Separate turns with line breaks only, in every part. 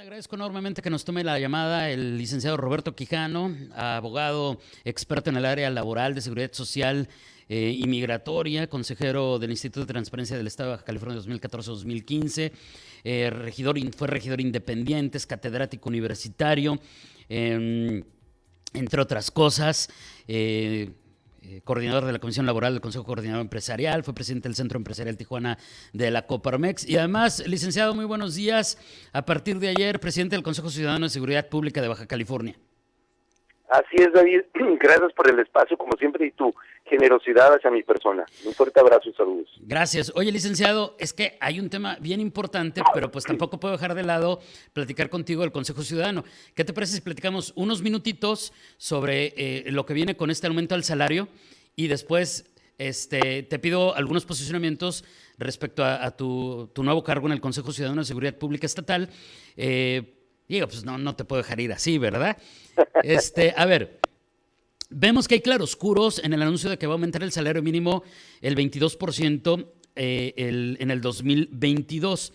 Le agradezco enormemente que nos tome la llamada el licenciado Roberto Quijano, abogado experto en el área laboral de seguridad social y migratoria, consejero del Instituto de Transparencia del Estado de Baja California 2014-2015, fue regidor independiente, es catedrático universitario, entre otras cosas. Coordinador de la Comisión Laboral del Consejo Coordinador Empresarial, fue presidente del Centro Empresarial Tijuana de la Coparmex y además, licenciado, muy buenos días. A partir de ayer, presidente del Consejo Ciudadano de Seguridad Pública de Baja California.
Así es, David. Gracias por el espacio, como siempre, y tu generosidad hacia mi persona. Un fuerte abrazo y saludos.
Gracias. Oye, licenciado, es que hay un tema bien importante, pero pues tampoco puedo dejar de lado platicar contigo del Consejo Ciudadano. ¿Qué te parece si platicamos unos minutitos sobre lo que viene con este aumento al salario? Y después te pido algunos posicionamientos respecto a tu nuevo cargo en el Consejo Ciudadano de Seguridad Pública Estatal. Digo, pues no te puedo dejar ir así, ¿verdad? A ver, vemos que hay claroscuros en el anuncio de que va a aumentar el salario mínimo el 22% en el 2022.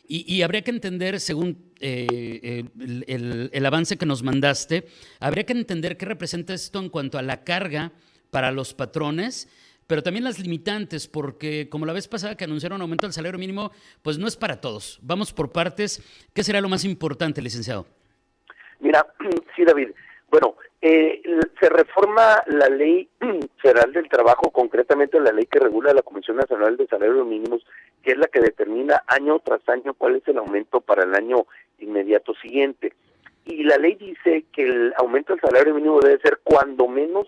Y habría que entender, según el avance que nos mandaste, habría que entender qué representa esto en cuanto a la carga para los patrones, pero también las limitantes, porque como la vez pasada que anunciaron un aumento del salario mínimo, pues no es para todos. Vamos por partes. ¿Qué será lo más importante, licenciado?
Mira, sí, David. Bueno, se reforma la Ley Federal del Trabajo, concretamente la ley que regula la Comisión Nacional de Salarios Mínimos, que es la que determina año tras año cuál es el aumento para el año inmediato siguiente. Y la ley dice que el aumento del salario mínimo debe ser cuando menos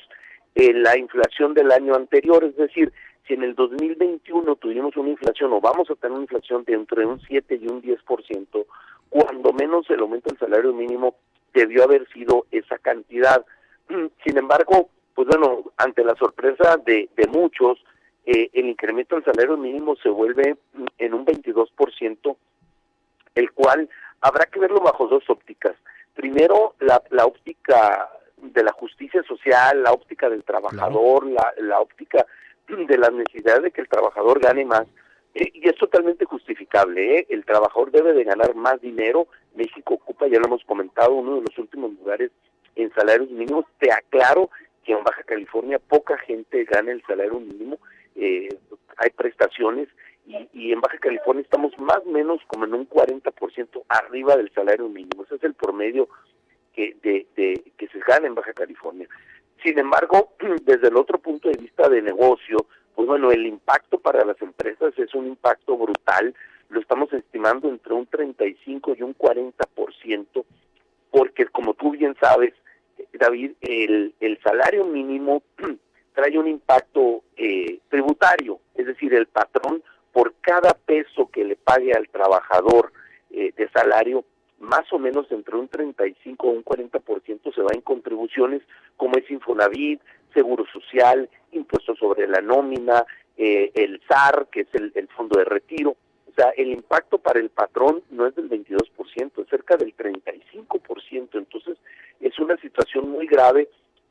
la inflación del año anterior, es decir, si en el 2021 tuvimos una inflación o vamos a tener una inflación de entre un 7 y un 10%, cuando menos el aumento del salario mínimo debió haber sido esa cantidad. Sin embargo, pues bueno, ante la sorpresa de muchos, el incremento del salario mínimo se vuelve en un 22%, el cual habrá que verlo bajo dos ópticas. Primero, la óptica de la justicia social, la óptica del trabajador, la óptica de la necesidad de que el trabajador gane más, y es totalmente justificable, el trabajador debe de ganar más dinero. México ocupa, ya lo hemos comentado, uno de los últimos lugares en salarios mínimos. Te aclaro que en Baja California poca gente gana el salario mínimo, hay prestaciones, y en Baja California estamos más o menos como en un 40% arriba del salario mínimo. Ese es el promedio que se gana en Baja California. Sin embargo, desde el otro punto de vista de negocio, pues bueno, el impacto para las empresas es un impacto brutal. Lo estamos estimando entre un 35 y un 40%, porque como tú bien sabes, David, el salario mínimo trae un impacto tributario, es decir, el patrón por cada peso que le pague al trabajador de salario, más o menos entre un 35 o un 40% se va en contribuciones como es Infonavit, Seguro Social, impuestos sobre la nómina, el SAR, que es el fondo de retiro. O sea, el impacto para el patrón no es del 22%, es cerca del 35%. Entonces, es una situación muy grave,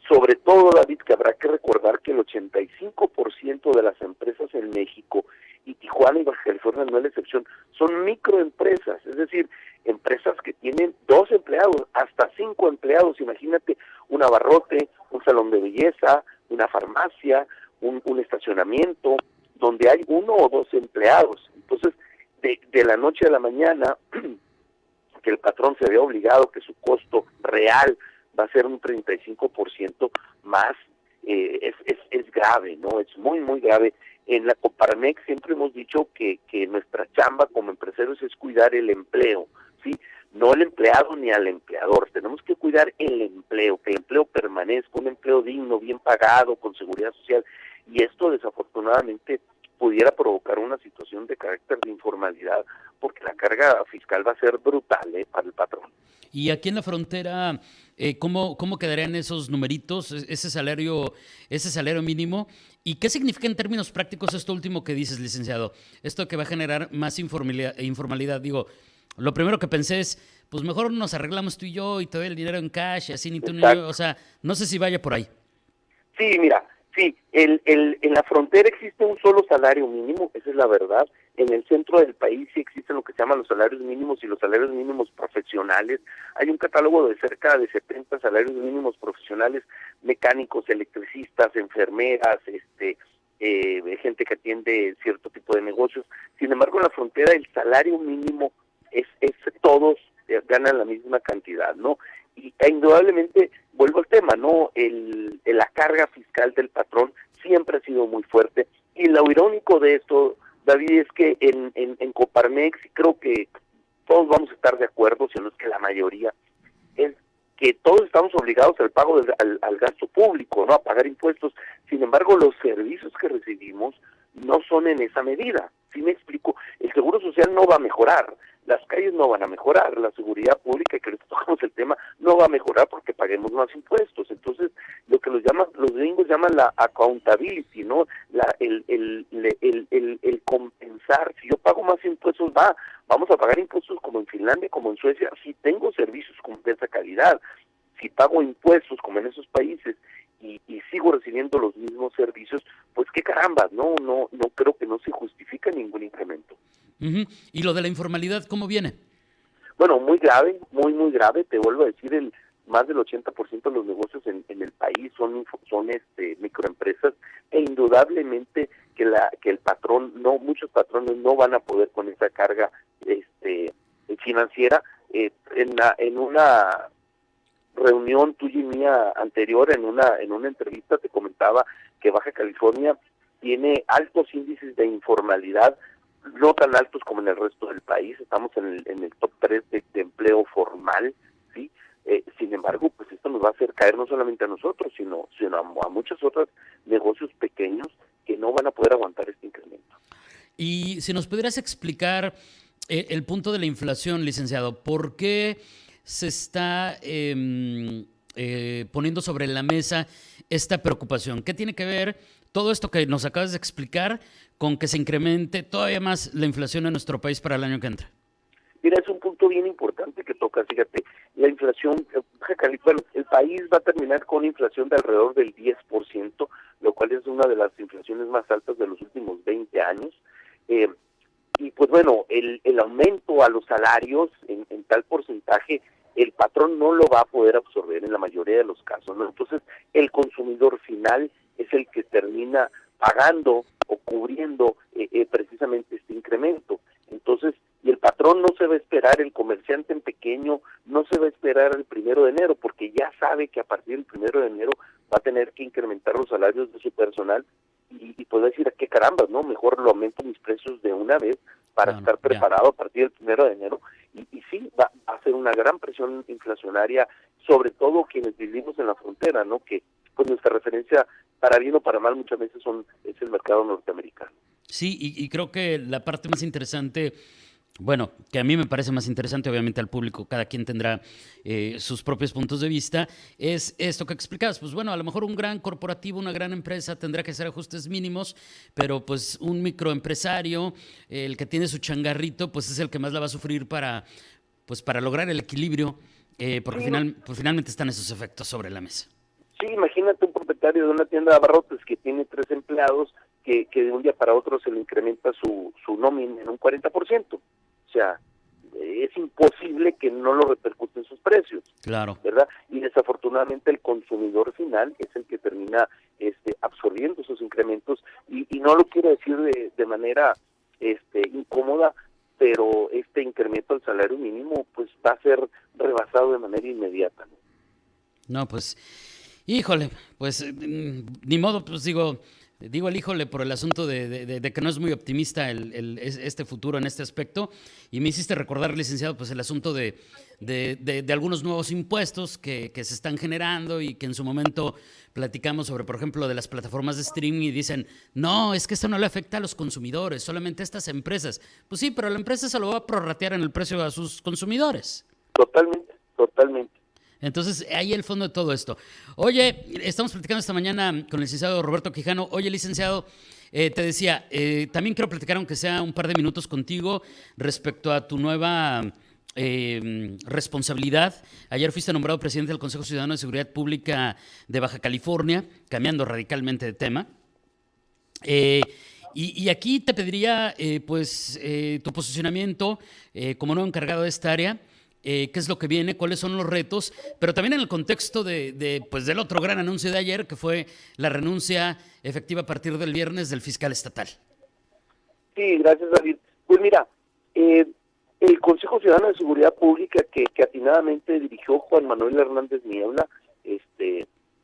sobre todo, David, que habrá que recordar que el 85% de las empresas en México, y Tijuana y Baja California no es la excepción, son microempresas, es decir, empresas que tienen 2 empleados, hasta 5 empleados. Imagínate un abarrote, un salón de belleza, una farmacia, un estacionamiento, donde hay 1 o 2 empleados. Entonces, de la noche a la mañana, que el patrón se vea obligado que su costo real va a ser un 35% más, es grave, ¿no? Es muy, muy grave. En la Coparmex siempre hemos dicho que nuestra chamba como empresarios es cuidar el empleo, ¿sí? No el empleado ni al empleador. Tenemos que cuidar el empleo, que el empleo permanezca, un empleo digno, bien pagado, con seguridad social. Y esto desafortunadamente pudiera provocar una situación de carácter de informalidad, porque la carga fiscal va a ser brutal para el patrón.
Y aquí en la frontera, ¿cómo quedarían esos numeritos, ese salario mínimo? ¿Y qué significa en términos prácticos esto último que dices, licenciado? Esto que va a generar más informalidad. Digo, lo primero que pensé es, pues mejor nos arreglamos tú y yo y te doy el dinero en cash, así ni tú ni yo. O sea, no sé si vaya por ahí.
Sí, mira, Sí, en la frontera existe un solo salario mínimo, esa es la verdad. En el centro del país sí existen lo que se llaman los salarios mínimos y los salarios mínimos profesionales. Hay un catálogo de cerca de 70 salarios mínimos profesionales, mecánicos, electricistas, enfermeras, gente que atiende cierto tipo de negocios. Sin embargo, en la frontera el salario mínimo es todos ganan la misma cantidad, ¿no? Y indudablemente, vuelvo al tema, ¿no? La carga fiscal del patrón siempre ha sido muy fuerte. Y lo irónico de esto, David, es que en Coparmex, creo que todos vamos a estar de acuerdo, si no es que la mayoría, es que todos estamos obligados al pago al gasto público, ¿no? A pagar impuestos. Sin embargo, los servicios que recibimos no son en esa medida. ¿Sí me explico? El seguro social no va a mejorar, las calles no van a mejorar, la seguridad pública, que ahorita tocamos el tema, no va a mejorar porque paguemos más impuestos. Entonces, lo que los gringos llaman la accountability, ¿no? El compensar. Si yo pago más impuestos, vamos a pagar impuestos como en Finlandia, como en Suecia, si tengo servicios de esa calidad. Si pago impuestos como en esos países y sigo recibiendo los mismos servicios, pues qué carambas, no creo que no se justifica ningún incremento.
Uh-huh. ¿Y lo de la informalidad cómo viene?
Bueno, muy grave, muy grave. Te vuelvo a decir, más del 80% de los negocios en el país son microempresas, e indudablemente que el patrón, muchos patrones no van a poder con esa carga financiera. En una reunión tuya y mía anterior, en una entrevista, te comentaba que Baja California tiene altos índices de informalidad, no tan altos como en el resto del país. Estamos en el top 3 de empleo formal, ¿sí? Sin embargo, pues esto nos va a hacer caer no solamente a nosotros, sino a muchos otros negocios pequeños que no van a poder aguantar este incremento.
Y si nos pudieras explicar el punto de la inflación, licenciado, ¿por qué se está poniendo sobre la mesa esta preocupación? ¿Qué tiene que ver todo esto que nos acabas de explicar con que se incremente todavía más la inflación en nuestro país para el año que entra?
Mira, es un punto bien importante que toca, fíjate, la inflación, bueno, el país va a terminar con una inflación de alrededor del 10%, lo cual es una de las inflaciones más altas de los últimos 20 años. Y pues bueno, el aumento a los salarios en tal porcentaje, el patrón no lo va a poder absorber en la mayoría de los casos, ¿no? Entonces, el consumidor final es el que termina pagando o cubriendo precisamente este incremento. Entonces, y el patrón no se va a esperar, el comerciante en pequeño no se va a esperar el 1 de enero, porque ya sabe que a partir del 1 de enero va a tener que incrementar los salarios de su personal y puede decir, ¿a qué carambas, no? Mejor lo aumento mis precios de una vez para estar preparado a partir del 1 de enero. Y sí, va a ser una gran presión inflacionaria, sobre todo quienes vivimos en la frontera, ¿no? Que pues nuestra referencia, para bien o para mal, muchas veces es el mercado norteamericano.
Sí, y creo que la parte más interesante, bueno, que a mí me parece más interesante, obviamente al público, cada quien tendrá sus propios puntos de vista, es esto que explicabas. Pues bueno, a lo mejor un gran corporativo, una gran empresa tendrá que hacer ajustes mínimos, pero pues un microempresario, el que tiene su changarrito, pues es el que más la va a sufrir para lograr el equilibrio, porque finalmente están esos efectos sobre la mesa.
Sí, imagínate un propietario de una tienda de abarrotes que tiene 3 empleados, que de un día para otro se le incrementa su nómina en un 40%. O sea, es imposible que no lo repercute en sus precios.
Claro.
¿Verdad? Y desafortunadamente el consumidor final es el que termina absorbiendo esos incrementos, y no lo quiero decir de manera incómoda, pero este incremento al salario mínimo pues va a ser rebasado de manera inmediata, ¿no?
No, pues, híjole, pues ni modo, pues digo el híjole por el asunto de que no es muy optimista este futuro en este aspecto, y me hiciste recordar, licenciado, pues el asunto de algunos nuevos impuestos que se están generando y que en su momento platicamos sobre, por ejemplo, de las plataformas de streaming, y dicen, no, es que esto no le afecta a los consumidores, solamente a estas empresas. Pues sí, pero la empresa se lo va a prorratear en el precio a sus consumidores.
Totalmente.
Entonces, ahí el fondo de todo esto. Oye, estamos platicando esta mañana con el licenciado Roberto Quijano. Oye, licenciado, te decía, también quiero platicar, aunque sea un par de minutos contigo, respecto a tu nueva responsabilidad. Ayer fuiste nombrado presidente del Consejo Ciudadano de Seguridad Pública de Baja California, cambiando radicalmente de tema. Y aquí te pediría tu posicionamiento como nuevo encargado de esta área. ¿Qué es lo que viene? ¿Cuáles son los retos? Pero también en el contexto del otro gran anuncio de ayer, que fue la renuncia efectiva a partir del viernes del fiscal estatal.
Sí, gracias, David. Pues mira, el Consejo Ciudadano de Seguridad Pública que atinadamente dirigió Juan Manuel Hernández Niebla,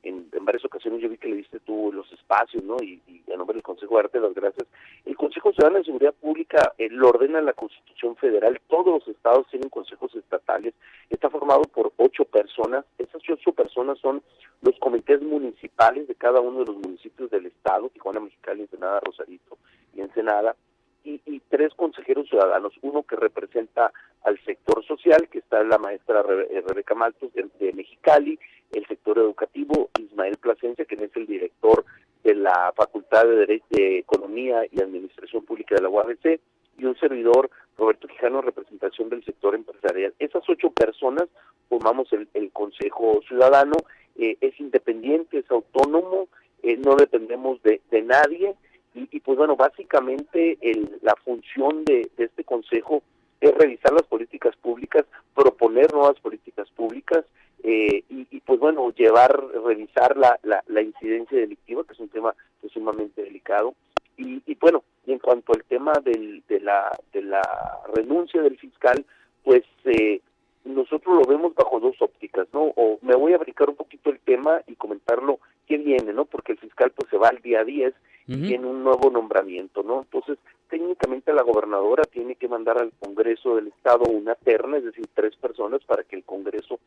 en varias ocasiones yo vi que le diste tú los espacios, ¿no? Y a nombre del Consejo, darte las gracias. El Consejo Ciudadano de Seguridad Pública lo ordena la Constitución Federal. Todos los estados tienen consejos estatales. Está formado por 8 personas. Esas 8 personas son los comités municipales de cada uno de los municipios del estado: Tijuana, Mexicali, Ensenada, Rosarito y Ensenada. Y 3 consejeros ciudadanos, uno que representa al sector social, que está la maestra Rebeca Maltos de Mexicali; el sector educativo, Ismael Plasencia, que es el director de la Facultad de Economía y Administración Pública de la UABC, y un servidor, Roberto Quijano, representación del sector empresarial. Esas 8 personas formamos el Consejo Ciudadano. Es independiente, es autónomo, no dependemos de nadie. Y pues bueno, básicamente la función de este consejo es revisar las políticas públicas, proponer nuevas políticas públicas, y pues bueno, revisar la incidencia delictiva, que es un tema pues, sumamente delicado. Y bueno, y en cuanto al tema de la renuncia del fiscal, pues nosotros lo vemos bajo 2 ópticas, ¿no? O me voy a brincar un poquito el tema y comentarlo qué viene, ¿no? Porque el fiscal pues se va al día 10 y tiene un nuevo nombramiento, ¿no? Entonces, técnicamente la gobernadora tiene que mandar al Congreso del Estado una terna, es decir, 3 personas, para que el Congreso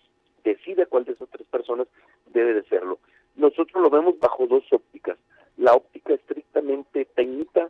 decida cuál de esas 3 personas debe de serlo. Nosotros lo vemos bajo 2 ópticas. La óptica estrictamente técnica,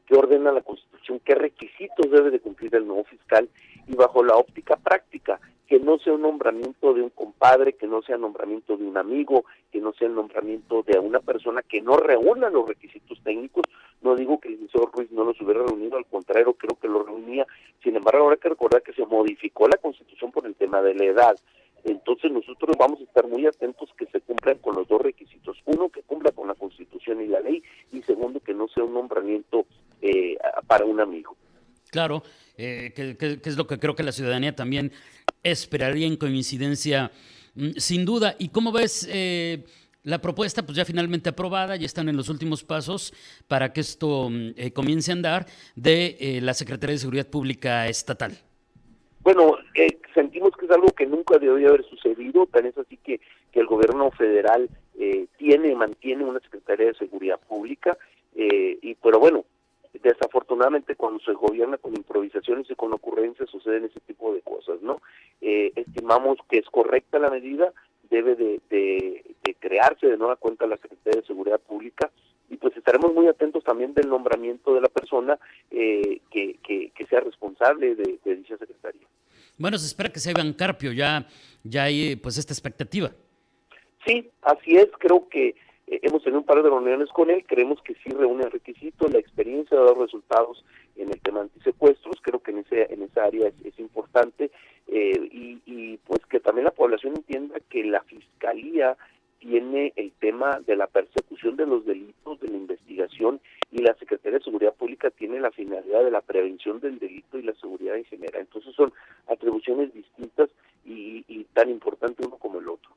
que ordena la Constitución qué requisitos debe de cumplir el nuevo fiscal, y bajo la óptica práctica, que no sea un nombramiento de un compadre, que no sea nombramiento de un amigo, que no sea el nombramiento de una persona que no reúna los requisitos técnicos. No digo que el licenciado Ruiz no los hubiera reunido, al contrario, creo que los reunía. Sin embargo, ahora hay que recordar que se modificó la Constitución por el tema de la edad. Entonces nosotros vamos a estar muy atentos que se cumplan con los 2 requisitos. Uno, que cumpla con la Constitución y la ley, y segundo, que no sea un nombramiento para un amigo.
Claro, que es lo que creo que la ciudadanía también esperaría en coincidencia, sin duda. ¿Y cómo ves la propuesta? Pues ya finalmente aprobada, ya están en los últimos pasos para que esto comience a andar, de la Secretaría de Seguridad Pública Estatal.
Bueno, sentimos que es algo que nunca debería haber sucedido, tan es así que el gobierno federal mantiene una Secretaría de Seguridad Pública, pero bueno, desafortunadamente cuando se gobierna con improvisaciones y con ocurrencias suceden ese tipo de cosas, ¿no? Estimamos que es correcta la medida, debe de crearse de nueva cuenta la Secretaría de Seguridad Pública, y pues estaremos muy atentos también del nombramiento de la persona que sea responsable de dicha secretaría.
Bueno, se espera que sea Iván Carpio, ya hay pues esta expectativa.
Sí, así es, creo que hemos tenido un par de reuniones con él, creemos que sí reúne el requisito, la experiencia ha dado resultados en el tema antisecuestros, creo que en esa área es importante, y pues que también la población entienda que la Fiscalía tiene el tema de la persecución de los delitos, de la investigación, y la Secretaría de Seguridad Pública tiene la finalidad de la prevención del delito y la seguridad en general. Entonces son atribuciones distintas y tan importante uno como el otro.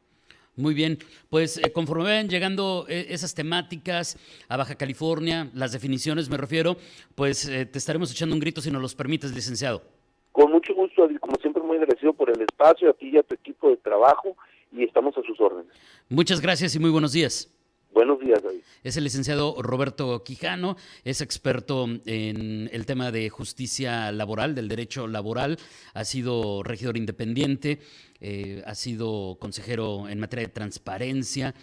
Muy bien, pues conforme vayan llegando esas temáticas a Baja California, las definiciones me refiero, pues te estaremos echando un grito si nos los permites, licenciado.
Con mucho gusto, David, como siempre muy agradecido por el espacio, a ti y a tu equipo de trabajo, y estamos a sus órdenes.
Muchas gracias y muy buenos días.
Buenos días, David.
Es el licenciado Roberto Quijano, es experto en el tema de justicia laboral, del derecho laboral, ha sido regidor independiente, ha sido consejero en materia de transparencia,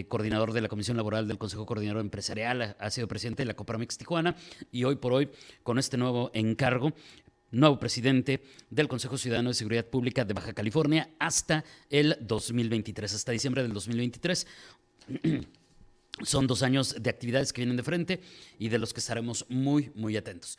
coordinador de la Comisión Laboral del Consejo Coordinador Empresarial, ha sido presidente de la Coparmex Tijuana, y hoy por hoy, con este nuevo encargo, nuevo presidente del Consejo Ciudadano de Seguridad Pública de Baja California hasta el 2023, hasta diciembre del 2023. Son 2 años de actividades que vienen de frente y de los que estaremos muy, muy atentos.